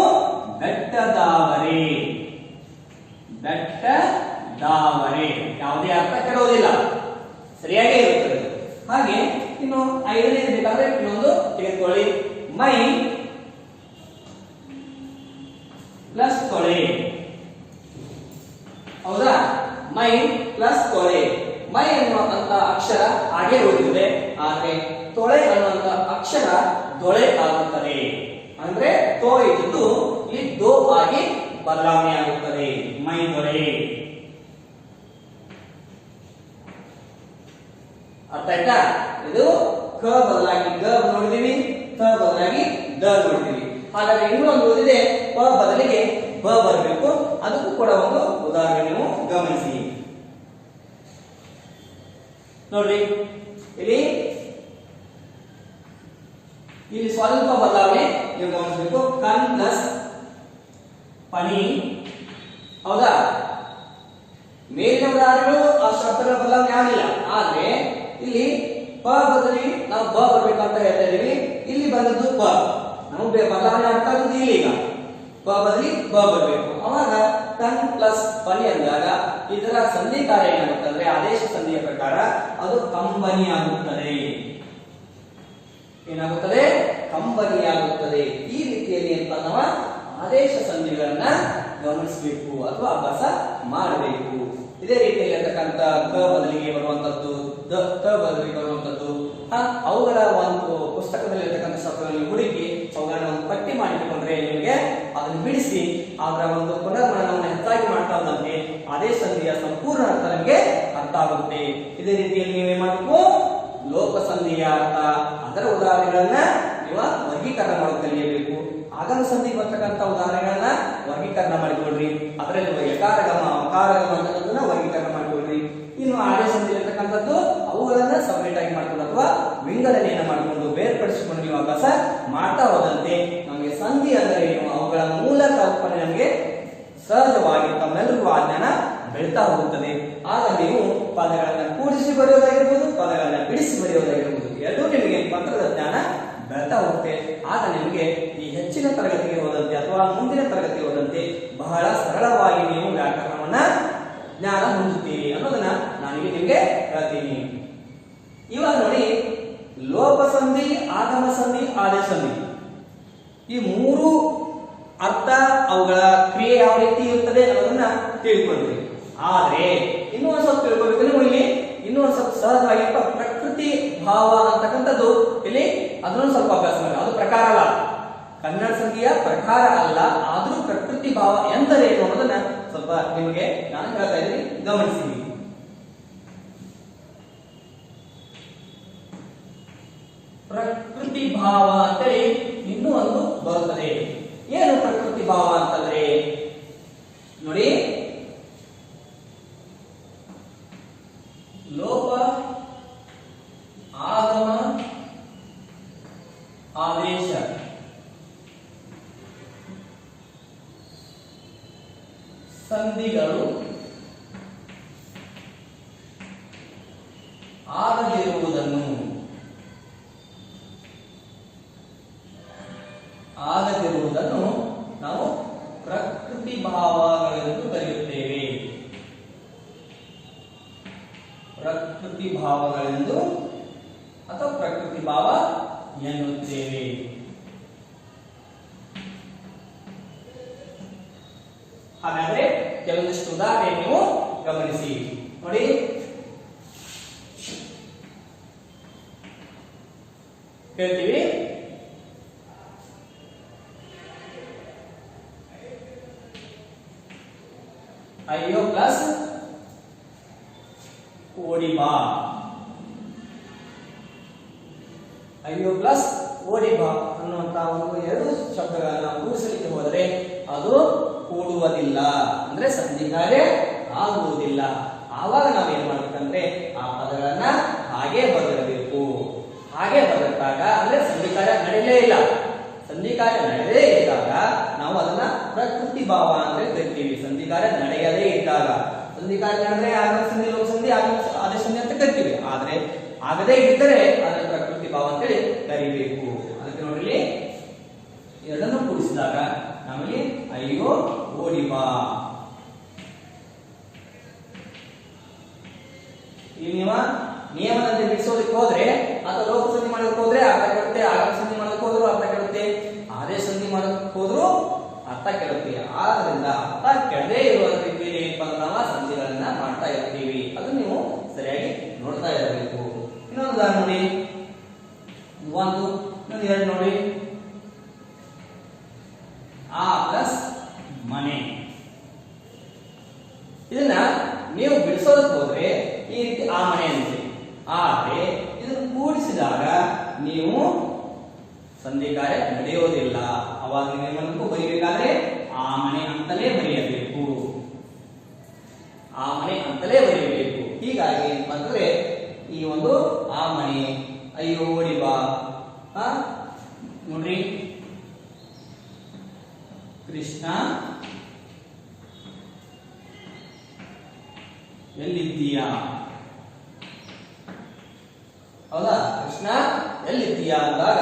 ಬೆಟ್ಟದಾವರೆ. ಬೆಟ್ಟದಾವರೆ ಯಾವುದೇ ಅರ್ಥ ಕೆಡುವುದಿಲ್ಲ, ಸರಿಯಾಗಿ ಇರುತ್ತದೆ. ಹಾಗೆ ಇನ್ನು ಐದನೇದು ಬೇಕಾದ್ರೆ ಇನ್ನೊಂದು ತೆಗೆದುಕೊಳ್ಳಿ. ಮೈ ಪ್ಲಸ್ ತೊಳೆ. ಹೌದಾ? ಮೈ ಪ್ಲಸ್ ತೊಳೆ. ಮೈ ಅನ್ನುವಂತ ಅಕ್ಷರ ಹಾಗೆ ಉಳಿದಿದೆ, ಆದ್ರೆ ತೊಳೆ ಅನ್ನುವಂತ ಅಕ್ಷರ ದೊಳೆ ಆಗುತ್ತದೆ. ಅಂದ್ರೆ ತೋ ಇದ್ದು ಈ ದೋ ಆಗಿ ಬದಲಾವಣೆ ಆಗುತ್ತದೆ. ಮೈ ದೊಳೆ. ಅರ್ಥ ಆಯ್ತಾ? ಇದು ಕ ಬದಲಾಗಿ ಗ ನೋಡಿದೀವಿ, ತ ಬದಲಾಗಿ ದ ನೋಡಿದೀವಿ. ಹಾಗಾದ್ರೆ ಇನ್ನೊಂದು ಓದಿದೆ ಪ ಬದಲಿಗೆ ಬ ಬರಬೇಕು. ಅದಕ್ಕೂ ಕೂಡ ಒಂದು ಉದಾಹರಣೆ ನೀವು ಗಮನಿಸಿ. ನೋಡ್ರಿ, ಇಲ್ಲಿ ಸ್ವಲ್ಪ ಬದಲಾವಣೆ ನೀವು ಗಮನಿಸಬೇಕು. ಕನ್ ಪ್ಲಸ್ ಪಣಿ. ಹೌದಾ? ಮೇಲಿನ ಉದಾಹರಣೆಗಳು ಆ ಶಬ್ದಗಳ ಬದಲಾವಣೆ ಆಗಿಲ್ಲ, ಆದ್ರೆ ಇಲ್ಲಿ ಪ ಬದಲಿಗೆ ನಾವು ಬ ಬರ್ಬೇಕಂತ ಹೇಳ್ತಾ ಇದೀವಿ. ಇಲ್ಲಿ ಬಂದದ್ದು ಪ. ನಾವು ಬದಲಾವಣೆ ಆಗ್ತಾ ಇರೋದು ಇಲ್ಲಿ ಈಗ ಪ ಬದಲಿ ಬ ಬರಬೇಕು. ಅವಾಗ ಟನ್ ಪ್ಲಸ್ ಪನಿ ಅಂದಾಗ ಇದರ ಸಂಧಿ ಕಾರ್ಯ ಏನಾಗುತ್ತೆ ಅಂದ್ರೆ ಆದೇಶ ಸಂಧಿಯ ಪ್ರಕಾರ ಅದು ಕಂಬನಿ ಆಗುತ್ತದೆ. ಏನಾಗುತ್ತದೆ? ಕಂಬನಿಯಾಗುತ್ತದೆ. ಈ ರೀತಿಯಲ್ಲಿ ಅಂತ ನಾವು ಆದೇಶ ಸಂಧಿಗಳನ್ನ ಗಮನಿಸಬೇಕು ಅಥವಾ ಅಭ್ಯಾಸ ಮಾಡಬೇಕು. ಇದೇ ರೀತಿಯಲ್ಲಿರ್ತಕ್ಕಂಥ ಕ ಬದಲಿಗೆ ಬರುವಂತದ್ದು, ತ ಬದಲಿಗೆ ಬರುವಂತದ್ದು ಅವುಗಳ ಒಂದು ಪುಸ್ತಕದಲ್ಲಿ ಇರ್ತಕ್ಕಂಥ ಶಬ್ದಗಳನ್ನು ಹುಡುಕಿ ಅವುಗಳನ್ನ ಒಂದು ಪಟ್ಟಿ ಮಾಡಿಕೊಂಡ್ರೆ ನಿಮಗೆ ಅದನ್ನು ಬಿಡಿಸಿ ಅದರ ಒಂದು ಪುನರ್ಮನನವನ್ನು ಹೆಚ್ಚಾಗಿ ಮಾಡ್ತಾ ಹೋದಂತೆ ಆದೇಶ ಸಂಧಿಯ ಸಂಪೂರ್ಣ ಅರ್ಥ ನಿಮಗೆ ಅರ್ಥ ಆಗುತ್ತೆ. ಇದೇ ರೀತಿಯಲ್ಲಿ ನೀವೇ ಮಾಡಬೇಕು ಲೋಪ ಸಂಧಿಯ ಅರ್ಥ, ಅದರ ಉದಾಹರಣೆಗಳನ್ನ ನೀವು ವರ್ಗೀಕರಣ ಮಾಡೋದು ಕಲಿಯಬೇಕು. ಆಗಮ ಸಂಧಿಗೆ ಬರ್ತಕ್ಕಂಥ ಉದಾಹರಣೆಗಳನ್ನ ವರ್ಗೀಕರಣ ಮಾಡಿಕೊಡ್ರಿ. ಅದರಲ್ಲಿ ಯಕಾರಗಮ ಅಕಾರಗಮ ಅಂತಕ್ಕಂಥದ್ದನ್ನ ವರ್ಗೀಕರಣ ಮಾಡಿಕೊಡ್ರಿ. ಇನ್ನು ಆದೇಶ ಸಂಧಿ ಇರ್ತಕ್ಕಂಥದ್ದು ಅವುಗಳನ್ನ ಸಪರೇಟ್ ಆಗಿ ಮಾಡ್ಕೊಂಡು ಅಥವಾ ವಿಂಗಡಣೆಯನ್ನು ಮಾಡಿಕೊಂಡು ಬೇರ್ಪಡಿಸಿಕೊಂಡು ನೀವು ಅಭ್ಯಾಸ ಮಾಡ್ತಾ ಹೋದಂತೆ ನಮಗೆ ಸಂಧಿ ಅಂದರೆ ಏನು, ಅವುಗಳ ಮೂಲ ಕಲ್ಪನೆ ನಮಗೆ ಸಹಜವಾಗಿ ತಮ್ಮೆಲ್ಲರಿಗೂ ಆ ಜ್ಞಾನ ಬೆಳ್ತಾ ಹೋಗುತ್ತದೆ. ಆಗ ನೀವು ಪದಗಳನ್ನ ಕೂಡಿಸಿ ಬರೆಯೋದಾಗಿರ್ಬೋದು, ಪದಗಳನ್ನ ಬಿಡಿಸಿ ಬರೆಯೋದಾಗಿರ್ಬೋದು, ಎರಡೂ ನಿಮಗೆ ಪತ್ರದ ಜ್ಞಾನ ಬೆಳ್ತಾ ಹೋಗುತ್ತೆ. ಆಗ ನಿಮಗೆ ಈ ಹೆಚ್ಚಿನ ತರಗತಿಗೆ ಹೋದಂತೆ ಅಥವಾ ಮುಂದಿನ ತರಗತಿಗೆ ಹೋದಂತೆ ಬಹಳ ಸರಳವಾಗಿ ನೀವು ವ್ಯಾಕರಣವನ್ನ ಜ್ಞಾನ ಹೊಂದುತ್ತೀರಿ ಅನ್ನೋದನ್ನ ನಾನೀಗ ನಿಮಗೆ ಹೇಳ್ತೀನಿ. ಇವಾಗ ನೋಡಿ, ಲೋಪ ಸಂಧಿ, ಆಗಮ ಸಂಧಿ, ಆದೇಶ ಸಂಧಿ ಈ ಮೂರು ಅರ್ಥ, ಅವುಗಳ ಕ್ರಿಯೆ ಯಾವ ರೀತಿ ಇರುತ್ತದೆ ಅನ್ನೋದನ್ನ ತಿಳ್ಕೊಂಡ್ರಿ. ಆದ್ರೆ ಇನ್ನೂ ಒಂದ್ ಸ್ವಲ್ಪ ತಿಳ್ಕೊಬೇಕು ನೀವು. ಇಲ್ಲಿ ಇನ್ನೂ ಒಂದ್ ಸ್ವಲ್ಪ ಸಹಜವಾಗಿ ಪ್ರಕೃತಿ ಭಾವ ಅಂತಕ್ಕಂಥದ್ದು ಇಲ್ಲಿ ಅದನ್ನು ಸ್ವಲ್ಪ ಅಭ್ಯಾಸ ಮಾಡಿ. ಅದು ಪ್ರಕಾರ ಅಲ್ಲ, ಕನ್ನಡ ಸಂಧಿಯ ಪ್ರಕಾರ ಅಲ್ಲ, ಆದ್ರೂ ಪ್ರಕೃತಿ ಭಾವ ಎಂದರೇನು ಅನ್ನೋದನ್ನ ಸ್ವಲ್ಪ ನಿಮಗೆ ನಾನು ಹೇಳ್ತಾ ಇದ್ದೀನಿ, ಗಮನಿಸಿ. ಪ್ರಕೃತಿ ಭಾವ ಅಂತೇಳಿ ಇನ್ನೂ ಒಂದು ಬರುತ್ತದೆ. ಏನು ಪ್ರಕೃತಿ ಭಾವ ಅಂತಂದ್ರೆ ನೋಡಿ, ಲೋಪ, ಆಗಮ, ಆದೇಶ ಸಂಧಿಗಳು ಆಗದಿರುವುದನ್ನು ನಾವು ಪ್ರಕೃತಿ ಭಾವಗಳೆಂದು ಕರೆಯುತ್ತೇವೆ. ಪ್ರಕೃತಿ ಭಾವಗಳೆಂದು ಅಥವಾ ಪ್ರಕೃತಿ ಭಾವ ಎನ್ನುತ್ತೇವೆ. ಹಾಗಾದ್ರೆ ಕೆಲವೊಂದಿಷ್ಟು ಉದಾಹರಣೆ ನೀವು ಗಮನಿಸಿ ನೋಡಿ. ಹೇಳ್ತೀವಿ ಅಯ್ಯೋ ಪ್ಲಸ್ ಓಡಿ ಬಾ. ಅಯ್ಯೋ ಪ್ಲಸ್ ಓಡಿ ಬಾ ಅನ್ನುವಂತ ಒಂದು ಎರಡು ಶಬ್ದಗಳನ್ನ ಕೂಡಿಸಲಿಕ್ಕೆ ಹೋದರೆ ಅದು ಕೂಡುವುದಿಲ್ಲ, ಅಂದ್ರೆ ಸಂಧಿ ಕಾರ್ಯ ಆಗುವುದಿಲ್ಲ. ಆವಾಗ ನಾವೇನ್ ಮಾಡ್ಬೇಕಂದ್ರೆ ಆ ಪದಗಳನ್ನ ಹಾಗೆ ಬರೆದಿರಬೇಕು. ಹಾಗೆ ಬರೆದಾಗ ಅಂದ್ರೆ ಸಂಧಿ ಕಾರ್ಯ ನಡೆಯಲೇ ಇಲ್ಲ. ಸಂಧಿ ಕಾರ್ಯ ನಡೆಯದೇ ಇದ್ದಾಗ ನಾವು ಅದನ್ನ ಪ್ರಕೃತಿ ಭಾವ ಅಂದ್ರೆ ಕರಿತೀವಿ. ಸಂಧಿ ಕಾರ್ಯ ನಡೆಯದೇ ಇದ್ದಾಗ, ಸಂಧಿ ಕಾರ್ಯ ನಡೆದ್ರೆ ಆಗಮ ಸಂಧಿ, ಲೋಕ ಸಂಧಿ, ಆದೇಶ ಸಂಧಿ ಅಂತ ಕರಿತೀವಿ. ಆದ್ರೆ ಆಗದೇ ಇದ್ದರೆ ಅದನ್ನ ಪ್ರಕೃತಿ ಭಾವ ಅಂತೇಳಿ ಕರಿಬೇಕು. ಅದಕ್ಕೆ ನೋಡ್ರಿ, ಎರಡನ್ನು ಕೂಡಿಸಿದಾಗ ನಮಗೆ ಅಯ್ಯೋ ಓಡಿ ಬಾ. ಈ ನಿಯಮದಂತೆ ಬಿಡಿಸೋದಕ್ಕೆ ಹೋದ್ರೆ ಅಥವಾ ಲೋಕ ಸಂಧಿ ಮಾಡೋದಕ್ಕೆ ಹೋದ್ರೆ ಅರ್ಥ ಕೆಡುತ್ತೆ, ಆಗಮ ಸಂಧಿ ಮಾಡೋದಕ್ಕೆ ಹೋದ್ರು ಅರ್ಥ ಕೆಡುತ್ತೆ, ಆದೇಶ ಸಂಧಿ ಮಾಡೋದಕ್ಕೆ ಹೋದ್ರು ಅರ್ಥ ಕೆಡುತ್ತೆ. ಆದ್ರಿಂದ ಅರ್ಥ ಕೆಡದೇ ಇರುವ ರೀತಿಯಲ್ಲಿ ನಾವು ಸಂಧಿಗಳನ್ನ ಮಾಡ್ತಾ ಇರ್ತೀವಿ. ಅದು ನೀವು ಸರಿಯಾಗಿ ನೋಡ್ತಾ ಇರಬೇಕು. ಇನ್ನೊಂದು ಉದಾಹರಣೆ ನೋಡಿ, ಇನ್ನೊಂದು ಎರಡು ನೋಡಿ. ಆ ಪ್ಲಸ್ ಮನೆ. ಇದನ್ನ ನೀವು ಬಿಡಿಸೋದಕ್ಕೆ ಹೋದ್ರೆ ಈ ರೀತಿ ಆ ಮನೆ ಅಂತೀವಿ. ಆದ್ರೆ ಇದನ್ನು ಕೂಡಿಸಿದಾಗ ನೀವು ಸಂಧಿ ಕಾರ್ಯ ನಡೆಯೋದಿಲ್ಲ. ಅವಾಗ ನೀವು ಬರೀಬೇಕಾದ್ರೆ ಆ ಮನೆ ಅಂತಲೇ ಬರೆಯಬೇಕು. ಆ ಮನೆ ಅಂತಲೇ ಬರೆಯಬೇಕು. ಹೀಗಾಗಿ ಏನಪ್ಪ ಅಂತಂದ್ರೆ ಈ ಒಂದು ಆ ಮನೆ, ಅಯ್ಯೋ ಓಡಿ ಬಾ. ನೋಡ್ರಿ, ಕೃಷ್ಣ ಎಲ್ಲಿದ್ದೀಯಾ? ಹೌದಾ? ಕೃಷ್ಣ ಎಲ್ಲಿದ್ದೀಯಾ ಅಂದಾಗ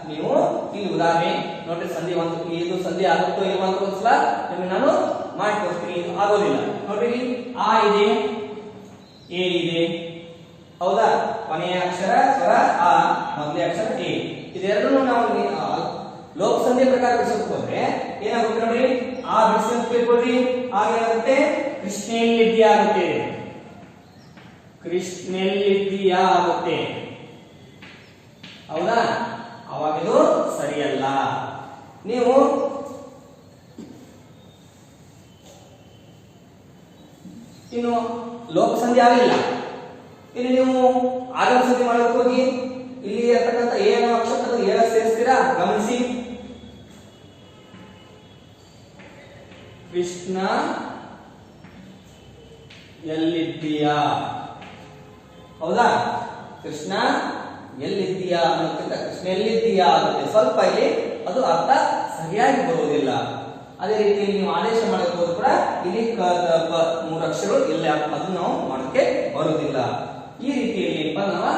ನೀವು ಇಲ್ಲಿ ಉದಾಹರಣೆ ನೋಡ್ರಿ, ಸಂಧಿ ಒಂದು ಇದು ಸಂಧಿ ಆಗುತ್ತೋ ಇಲ್ವಾ ಅಂತ ಒಂದ್ಸಲ ನಿಮಗೆ ನಾನು ಮಾಡಿ ತೋರಿಸ್ತೀನಿ. ಇದು ಆಗೋದಿಲ್ಲ ನೋಡ್ರಿ, ಆ ಇದೆ, ಎ ಇದೆ, ಹೌದಾ? ಕೊನೆಯ ಅಕ್ಷರ ಸ್ವರ ಆ, ಮೊದಲನೇ ಅಕ್ಷರ ಎ. ಇದೆರಡನ್ನು ನಾವು ಲೋಪ ಸಂಧಿ ಪ್ರಕಾರ ಬಿಡಿಸೋದಕ್ಕೆ ಹೋದ್ರೆ ಏನಾಗುತ್ತೆ ನೋಡ್ರಿ, ಆ ಬಿಡಿಸಿ ಅಂತ ತಿಳ್ಕೊಳ್ರಿ. ಆಗೇನಾಗುತ್ತೆ, ಕೃಷ್ಣೆಲ್ಲಿದ್ದೀಯ ಆಗುತ್ತೆ, ಕೃಷ್ಣೆಲ್ಲಿದ್ದೀಯ ಆಗುತ್ತೆ, ಹೌದಾ? ಅವಾಗ ಇದು ಸರಿಯಲ್ಲ. ನೀವು ಇನ್ನು ಲೋಪ ಸಂಧಿ ಆಗಲಿಲ್ಲ, ಇಲ್ಲಿ ನೀವು ಆಗಮ ಸಂಧಿ ಮಾಡಕ್ಕೆ ಹೋಗಿ ಇಲ್ಲಿ ಇರತಕ್ಕಂಥ ಏನು ಅಕ್ಷರ ಏನ ಸೇರಿಸ್ತೀರಾ ಗಮನಿಸಿ. ಕೃಷ್ಣ ಎಲ್ಲಿದ್ದೀಯಾ, ಹೌದಾ? ಕೃಷ್ಣ ಎಲ್ಲಿದ್ದೀಯಾ ಅನ್ನೋದಕ್ಕಿಂತ ಕೃಷ್ಣ ಎಲ್ಲಿದ್ದೀಯಾ ಆಗುತ್ತೆ. ಸ್ವಲ್ಪ ಇಲ್ಲಿ ಅದು ಅರ್ಥ ಸರಿಯಾಗಿ ಬರುವುದಿಲ್ಲ. ಅದೇ ರೀತಿ ನೀವು ಆದೇಶ ಮಾಡಕ್ಕೆ ಹೋದ್ರು ಕೂಡ ಇಲ್ಲಿ ಕ ದ ಪ ಮೂರು ಅಕ್ಷರಗಳು ಇಲ್ಲ, ಅದು ನಾವು ಮಾಡೋಕ್ಕೆ ಬರುವುದಿಲ್ಲ. ಈ ರೀತಿಯಲ್ಲಿ ನಾವು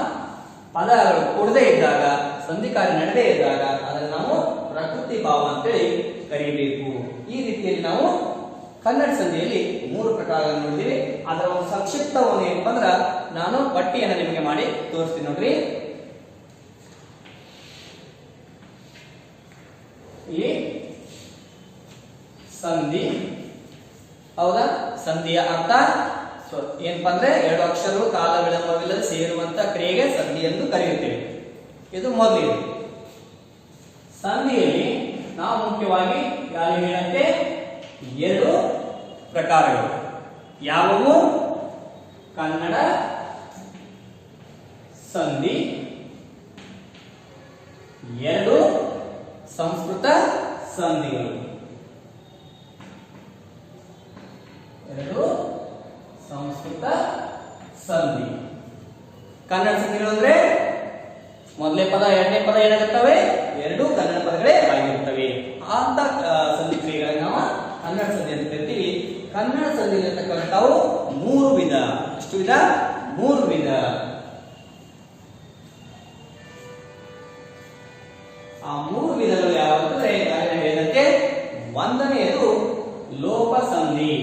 ಪದಗಳು ಕೊಡದೇ ಇದ್ದಾಗ, ಸಂಧಿ ಕಾರ್ಯ ನಡೆದೇ ಇದ್ದಾಗ ಅದನ್ನು ನಾವು ಪ್ರಕೃತಿ ಭಾವ ಅಂತೇಳಿ ಕರೀಬೇಕು. ಈ ರೀತಿಯಲ್ಲಿ ನಾವು ಕನ್ನಡ ಸಂಧಿಯಲ್ಲಿ 3 ಪ್ರಕಾರಗಳನ್ನು ನೋಡಿದೀವಿ. ಅದರ ಒಂದು ಸಂಕ್ಷಿಪ್ತವನ್ನು ಏನಪ್ಪ ಅಂದ್ರ ನಾನು ಪಟ್ಟಿಯನ್ನು ನಿಮಗೆ ಮಾಡಿ ತೋರಿಸ್ತೀನಿ ನೋಡ್ರಿ. ಇಲ್ಲಿ ಸಂಧಿ, ಹೌದಾ? ಸಂಧಿಯ ಅರ್ಥ ಏನಪ್ಪಾ ಅಂದ್ರೆ 2 ಅಕ್ಷರಗಳು ಕಾಲ ವಿಳಂಬವಿಲ್ಲದೆ ಸೇರುವಂತ ಕ್ರಿಯೆಗೆ ಸಂಧಿ ಎಂದು ಕರೆಯುತ್ತೇವೆ. ಇದು ಮೊದಲಿಗೆ. ಸಂಧಿಯಲ್ಲಿ ನಾವು ಮುಖ್ಯವಾಗಿ ಹೇಳಿದಂತೆ 2 ಪ್ರಕಾರಗಳು ಯಾವುವು? ಕನ್ನಡ ಸಂಧಿ, 2 ಸಂಸ್ಕೃತ ಸಂಧಿಗಳು. 2 ಸಂಸ್ಕೃತ ಸಂಧಿ. ಕನ್ನಡ ಸಂಧಿಗಳು ಅಂದ್ರೆ ಮೊದಲನೇ ಪದ ಎರಡನೇ ಪದ ಏನಾಗುತ್ತವೆ, 2 ಕನ್ನಡ ಪದಗಳೇ ಆಗಿರುತ್ತವೆ. ಅಂತ ಸಂಧಿ ಕ್ರಿಯೆಗಳನ್ನ ನಾವು ಕನ್ನಡ ಸಂಧಿ ಅಂತ ಕರಿತೀವಿ. ಕನ್ನಡ ಸಂಧಿಯಲ್ಲಿರ್ತಕ್ಕಂಥವು 3 ವಿಧ. ಎಷ್ಟು ವಿಧ? 3 ವಿಧ. ಆ 3 ವಿಧಗಳು ಯಾವಂತಂದ್ರೆ ನಾನು ಹೇಳಿದಂತೆ, ಒಂದನೆಯದು ಲೋಪ ಸಂಧಿ,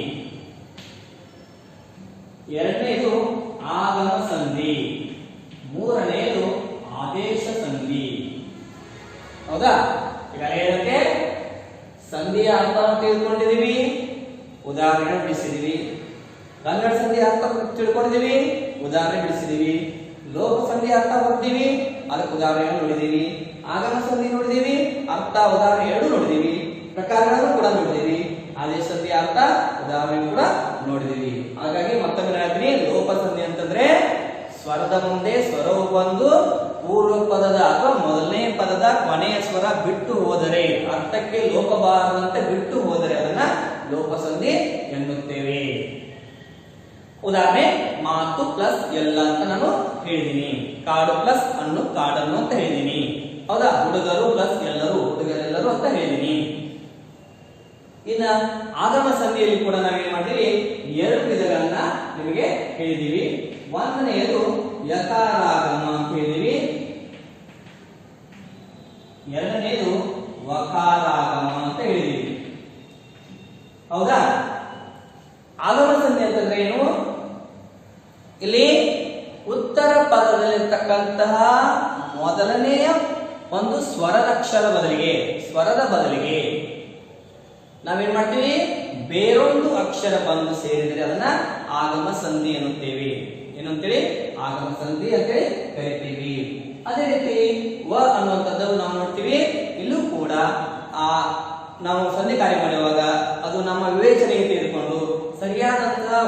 ಎರಡನೆಯದು ಆಗಮ ಸಂಧಿ, ಮೂರನೆಯದು ಆದೇಶ ಸಂಧಿ. ಹೌದಾ? ಈಗ ಹೇಳಿದಂತೆ ಸಂಧಿಯ ಅರ್ಥವನ್ನು ತಿಳ್ಕೊಂಡಿದೀವಿ, ಉದಾಹರಣೆ ಬಿಡಿಸಿದೀವಿ. ಕನ್ನಡ ಸಂಧಿ ಅರ್ಥ ತಿಳ್ಕೊಂಡಿದೀವಿ, ಉದಾಹರಣೆ ಬಿಡಿಸಿದೀವಿ. ಲೋಪ ಸಂಧಿ ಅರ್ಥ ಬರ್ತೀವಿ, ಅದಕ್ಕೆ ಉದಾಹರಣೆ ನೋಡಿದೀವಿ. ಆಗಮ ಸಂಧಿ ನೋಡಿದೀವಿ, ಅರ್ಥ ಉದಾಹರಣೆ 2 ನೋಡಿದೀವಿ. ಪ್ರಕಾರಗಳನ್ನು ಕೂಡ ನೋಡಿದೀವಿ. ಆದೇಶ ಸಂಧಿ ಅರ್ಥ ಉದಾಹರಣೆ ಕೂಡ ನೋಡಿದೀವಿ. ಹಾಗಾಗಿ ಮತ್ತೊಮ್ಮೆ ಹೇಳ್ತೀನಿ, ಲೋಪ ಸಂಧಿ ಅಂತಂದ್ರೆ ಸ್ವರದ ಮುಂದೆ ಸ್ವರವು ಬಂದು ಪೂರ್ವ ಪದದ ಅಥವಾ ಮೊದಲನೇ ಪದದ ಕೊನೆಯ ಸ್ವರ ಬಿಟ್ಟು ಹೋದರೆ, ಅರ್ಥಕ್ಕೆ ಲೋಪ ಬಾರದಂತೆ ಬಿಟ್ಟು ಹೋದರೆ ಅದನ್ನ ಲೋಪ ಸಂಧಿ ಎನ್ನುತ್ತೇವೆ. ಉದಾಹರಣೆ, ಮಾತು ಪ್ಲಸ್ ಎಲ್ಲ ಅಂತ ನಾನು ಹೇಳಿದೀನಿ. ಕಾಡು ಪ್ಲಸ್ ಹಣ್ಣು ಕಾಡನ್ನು ಅಂತ ಹೇಳಿದೀನಿ. ಹೌದಾ? ಹುಡುಗರು ಪ್ಲಸ್ ಎಲ್ಲರೂ ಹುಡುಗರೆಲ್ಲರೂ ಅಂತ ಹೇಳಿದೀನಿ. ಇನ್ನ ಆಗಮ ಸಂಧಿಯಲ್ಲಿ ಕೂಡ ನಾವೇನ್ ಮಾಡ್ತೀವಿ, 2 ವಿಧಗಳನ್ನ ನಿಮಗೆ ಹೇಳಿದೀವಿ. ಒಂದನೆಯದು ಯಕಾರಾಗಮ ಅಂತ ಹೇಳಿದೀವಿ, ಎರಡನೆಯದು ವಕಾರಾಗಮ ಅಂತ ಹೇಳಿದೀವಿ. ಹೌದಾ? ಆಗಮ ಸಂಧಿ ಅಂತಂದ್ರೆ ಏನು? ಇಲ್ಲಿ ಉತ್ತರ ಪದದಲ್ಲಿರ್ತಕ್ಕಂತಹ ಮೊದಲನೆಯ ಒಂದು ಸ್ವರದ ಬದಲಿಗೆ ನಾವೇನ್ ಮಾಡ್ತೀವಿ, ಬೇರೊಂದು ಅಕ್ಷರ ಬಂದು ಸೇರಿದರೆ ಅದನ್ನ ಆಗಮ ಸಂಧಿ ಎನ್ನುತ್ತೇವೆ. ಏನಂತೇಳಿ? ಆಗಮ ಸಂಧಿ ಅಂತೇಳಿ ಕರಿತೀವಿ. ಅದೇ ರೀತಿ ವ ಅನ್ನುವಂಥದ್ದು ನಾವು ನೋಡ್ತೀವಿ. ಇಲ್ಲೂ ಕೂಡ ನಾವು ಸಂಧಿ ಕಾರ್ಯ ಮಾಡುವಾಗ ಅದು ನಮ್ಮ ವಿವೇಚನೆಗೆ ತೆಗೆದುಕೊಂಡು ಸರಿಯಾದಂತಹ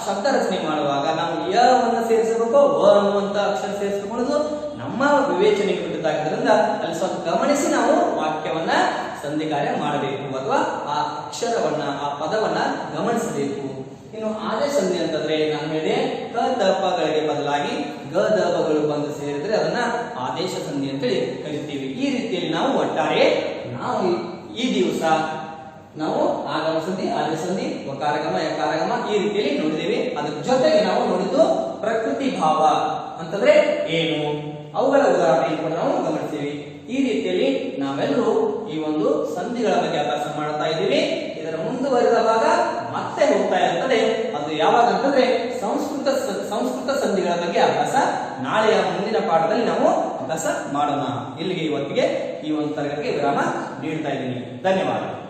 ಶಬ್ದ ರಚನೆ ಮಾಡುವಾಗ ನಾವು ಯವನ್ನು ಸೇರಿಸಬೇಕು, ವ ಅನ್ನುವಂತ ಅಕ್ಷರ ಸೇರಿಸಿಕೊಳ್ಳೋದು ನಮ್ಮ ವಿವೇಚನೆಗೆ ಬಿಟ್ಟದ್ದಾಗಿದ್ದರಿಂದ ಅಲ್ಲಿ ಸ್ವಲ್ಪ ಗಮನಿಸಿ ನಾವು ವಾಕ್ಯವನ್ನ ಸಂಧಿ ಕಾರ್ಯ ಮಾಡಬೇಕು, ಅಥವಾ ಆ ಅಕ್ಷರವನ್ನ ಆ ಪದವನ್ನ ಗಮನಿಸಬೇಕು. ಇನ್ನು ಆದೇಶ ಸಂಧಿ ಅಂತಂದ್ರೆ ನಾನು ಹೇಳಿದೆ, ಕ ದ ಪಗಳಿಗೆ ಬದಲಾಗಿ ಗ ದ ಪಗಳು ಬಂದು ಸೇರಿದ್ರೆ ಅದನ್ನ ಆದೇಶ ಸಂಧಿ ಅಂತೇಳಿ ಕರಿತೀವಿ. ಈ ರೀತಿಯಲ್ಲಿ ನಾವು ಒಟ್ಟಾರೆ ನಾವು ಈ ದಿವಸ ನಾವು ಆಗಮ ಸಂಧಿ, ಆದೇಶ ಸಂಧಿ, ವಕಾರಗಮ, ಯಕಾರಗಮ ಈ ರೀತಿಯಲ್ಲಿ ನೋಡಿದ್ದೇವೆ. ಅದ್ರ ಜೊತೆಗೆ ನಾವು ನೋಡಿದ್ದು ಪ್ರಕೃತಿ ಭಾವ ಅಂತಂದ್ರೆ ಏನು, ಅವುಗಳ ಉದಾಹರಣೆ ಕೂಡ ನಾವು ಗಮನಿಸ್ತೀವಿ. ಈ ರೀತಿಯಲ್ಲಿ ನಾವೆಲ್ಲರೂ ಈ ಒಂದು ಸಂಧಿಗಳ ಬಗ್ಗೆ ಅಭ್ಯಾಸ ಮಾಡ್ತಾ ಇದ್ದೀವಿ. ಇದರ ಮುಂದುವರಿದ ಭಾಗ ಮತ್ತೆ ಹೋಗ್ತಾ ಇರ್ತದೆ. ಅದು ಯಾವಾಗ ಅಂತಂದ್ರೆ ಸಂಸ್ಕೃತ ಸಂಧಿಗಳ ಬಗ್ಗೆ ಅಭ್ಯಾಸ ನಾಳೆಯ ಮುಂದಿನ ಪಾಠದಲ್ಲಿ ನಾವು ಅಭ್ಯಾಸ ಮಾಡೋಣ. ಇಲ್ಲಿಗೆ ಇವತ್ತಿಗೆ ಈ ಒಂದು ತರಗತಿಗೆ ವಿರಾಮ ನೀಡ್ತಾ ಇದ್ದೀನಿ. ಧನ್ಯವಾದ.